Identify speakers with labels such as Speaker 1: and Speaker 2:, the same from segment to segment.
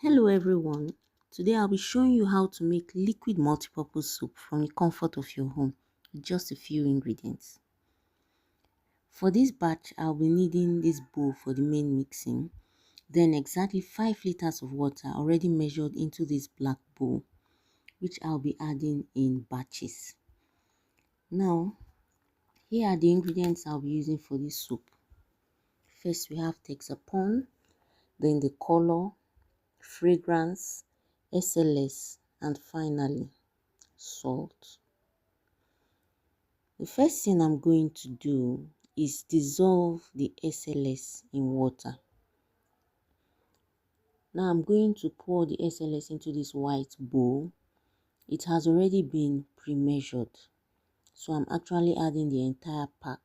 Speaker 1: Hello everyone, today I'll be showing you how to make liquid multipurpose soup from the comfort of your home with just a few ingredients. For this batch, I'll be needing this bowl for the main mixing, then exactly 5 liters of water already measured into this black bowl, which I'll be adding in batches. Now, here are the ingredients I'll be using for this soup. First, we have texapon, then the color, fragrance, SLS, and finally salt. The first thing I'm going to do is dissolve the SLS in water. Now I'm going to pour the SLS into this white bowl. It has already been pre-measured, so I'm actually adding the entire pack,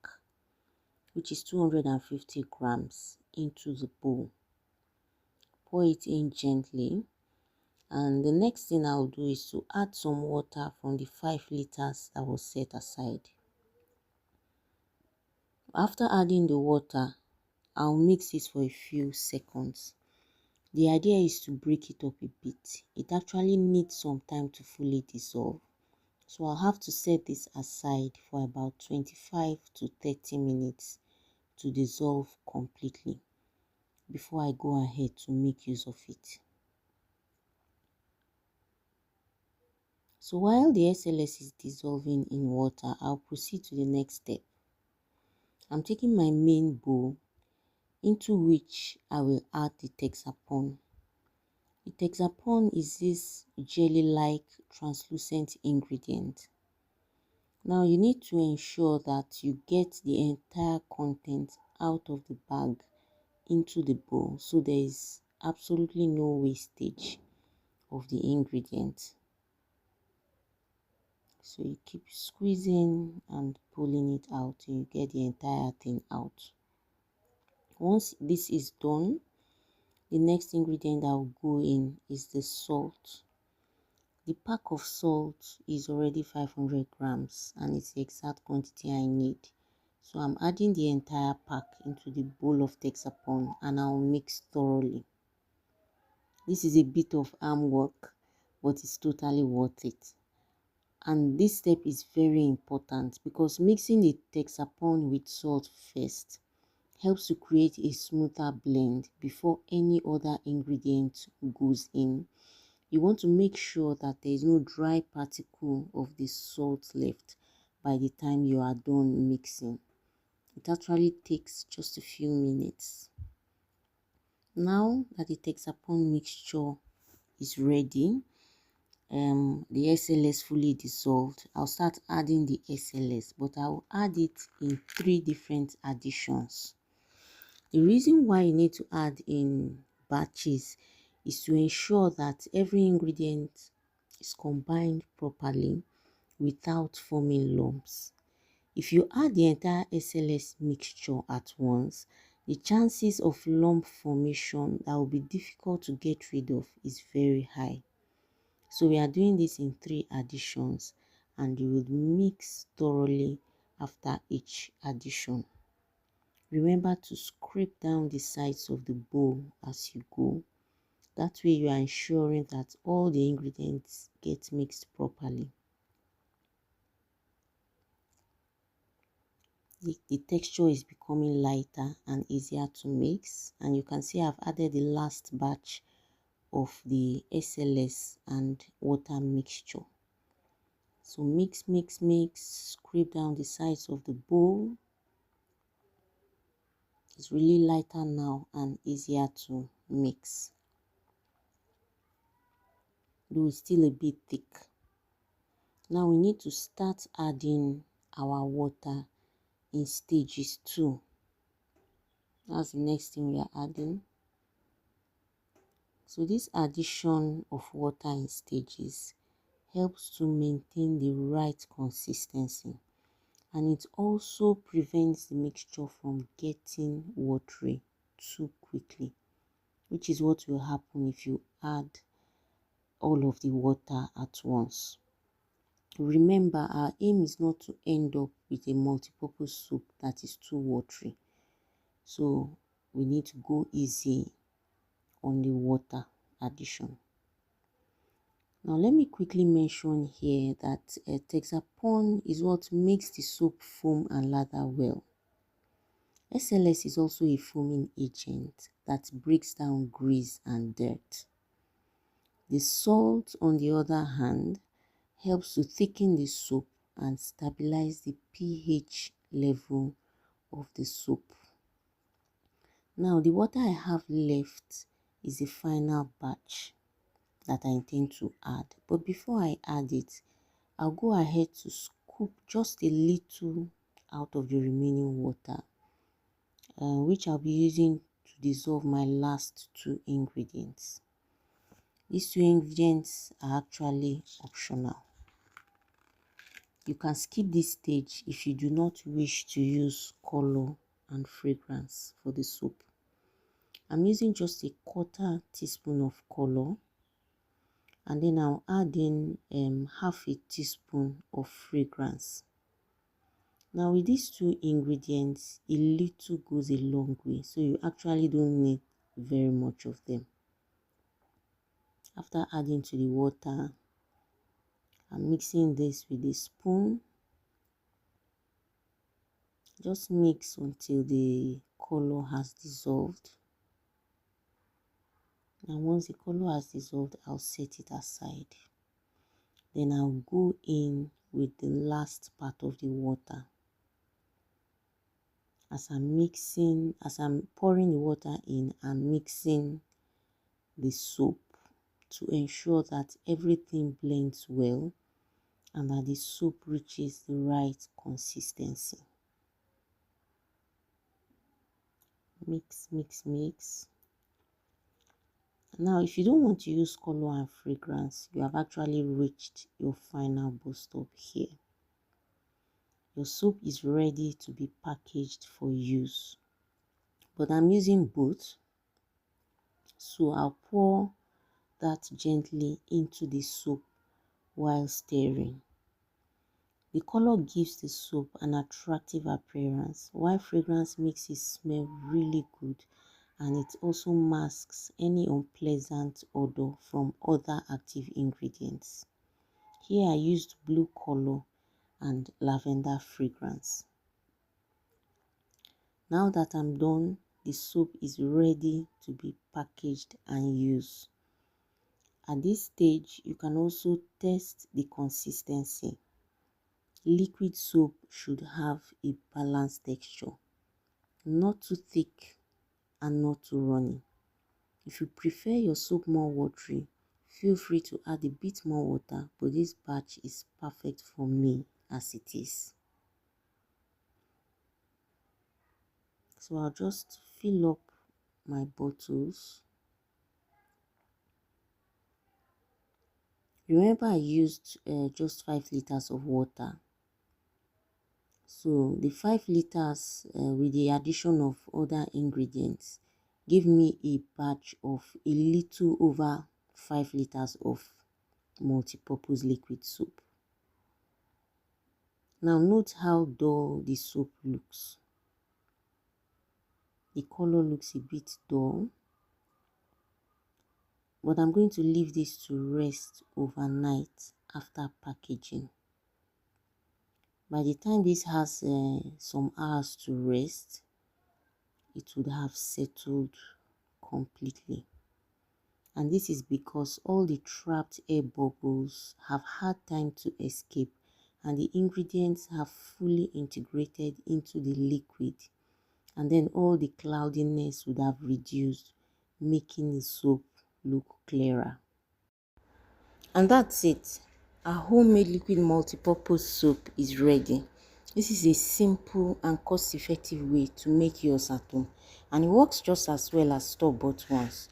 Speaker 1: which is 250 grams, into the bowl. Pour it in gently, and the next thing I'll do is to add some water from the 5 liters that was set aside. After adding the water, I'll mix it for a few seconds. The idea is to break it up a bit. It actually needs some time to fully dissolve. So I'll have to set this aside for about 25 to 30 minutes to dissolve completely before I go ahead to make use of it. So while the SLS is dissolving in water, I'll proceed to the next step. I'm taking my main bowl into which I will add the texapon. The texapon is this jelly-like translucent ingredient. Now you need to ensure that you get the entire content out of the bag into the bowl, so there is absolutely no wastage of the ingredient. So you keep squeezing and pulling it out till you get the entire thing out. Once this is done, the next ingredient that will go in is the salt. The pack of salt is already 500 grams and it's the exact quantity I need. So I'm adding the entire pack into the bowl of texapon and I'll mix thoroughly. This is a bit of arm work, but it's totally worth it. And this step is very important because mixing the texapon with salt first helps to create a smoother blend before any other ingredient goes in. You want to make sure that there is no dry particle of the salt left by the time you are done mixing. It actually takes just a few minutes. Now that the texapon mixture is ready, the SLS fully dissolved, I'll start adding the SLS, but I'll add it in 3 different additions. The reason why you need to add in batches is to ensure that every ingredient is combined properly without forming lumps. If you add the entire SLS mixture at once, the chances of lump formation that will be difficult to get rid of is very high. So we are doing this in 3 additions and you will mix thoroughly after each addition. Remember to scrape down the sides of the bowl as you go. That way you are ensuring that all the ingredients get mixed properly. The texture is becoming lighter and easier to mix, and you can see I've added the last batch of the SLS and water mixture. So mix, scrape down the sides of the bowl. It's really lighter now and easier to mix, though it's still a bit thick. Now we need to start adding our water in stages 2. That's the next thing we are adding. So this addition of water in stages helps to maintain the right consistency, and it also prevents the mixture from getting watery too quickly, which is what will happen if you add all of the water at once. Remember, our aim is not to end up with a multi-purpose soup that is too watery, so we need to go easy on the water addition. Now let me quickly mention here that Texapon is what makes the soap foam and lather well. SLS is also a foaming agent that breaks down grease and dirt. The salt, on the other hand, helps to thicken the soap and stabilize the pH level of the soap. Now the water I have left is the final batch that I intend to add. But before I add it, I'll go ahead to scoop just a little out of the remaining water, which I'll be using to dissolve my last two ingredients. These two ingredients are actually optional. You can skip this stage if you do not wish to use color and fragrance for the soap. I'm using just a quarter teaspoon of color, and then I'll add in half a teaspoon of fragrance. Now with these two ingredients, a little goes a long way, so you actually don't need very much of them. After adding to the water, I'm mixing this with a spoon. Just mix until the color has dissolved. And once the color has dissolved, I'll set it aside. Then I'll go in with the last part of the water. As I'm pouring the water in, I'm mixing the soap to ensure that everything blends well and that the soup reaches the right consistency. Mix, mix, mix. Now, if you don't want to use color and fragrance, you have actually reached your final bus stop here. Your soap is ready to be packaged for use. But I'm using both, so I'll pour that gently into the soap while stirring. The color gives the soap an attractive appearance, while fragrance makes it smell really good, and it also masks any unpleasant odor from other active ingredients. Here I used blue color and lavender fragrance. Now that I'm done, the soap is ready to be packaged and used. At this stage, you can also test the consistency. Liquid soap should have a balanced texture, not too thick and not too runny. If you prefer your soap more watery, feel free to add a bit more water, but this batch is perfect for me as it is. So I'll just fill up my bottles. Remember, I used just 5 liters of water. So the 5 liters with the addition of other ingredients give me a batch of a little over 5 liters of multi-purpose liquid soap. Now note how dull the soap looks. The color looks a bit dull, but I'm going to leave this to rest overnight after packaging. By the time this has some hours to rest, it would have settled completely. And this is because all the trapped air bubbles have had time to escape and the ingredients have fully integrated into the liquid, and then all the cloudiness would have reduced, making the soap look clearer. And that's it. Our homemade liquid multi-purpose soap is ready. This is a simple and cost-effective way to make yours at home, and it works just as well as store-bought ones.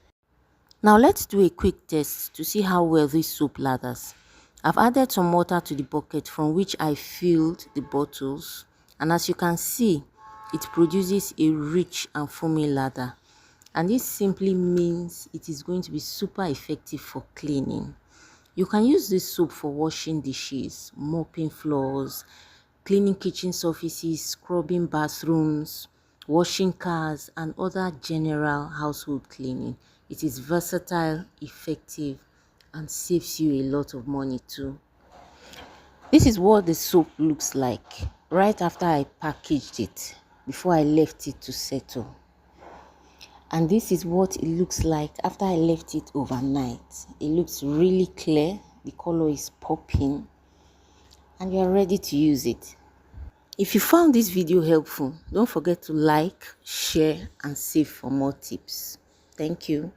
Speaker 1: Now let's do a quick test to see how well this soap lathers. I've added some water to the bucket from which I filled the bottles, and as you can see, it produces a rich and foamy lather. And this simply means it is going to be super effective for cleaning. You can use this soap for washing dishes, mopping floors, cleaning kitchen surfaces, scrubbing bathrooms, washing cars, and other general household cleaning. It is versatile, effective, and saves you a lot of money too. This is what the soap looks like right after I packaged it, before I left it to settle. And this is what it looks like after I left it overnight. It looks really clear, the color is popping, and you are ready to use it. If you found this video helpful, don't forget to like, share, and save for more tips. Thank you.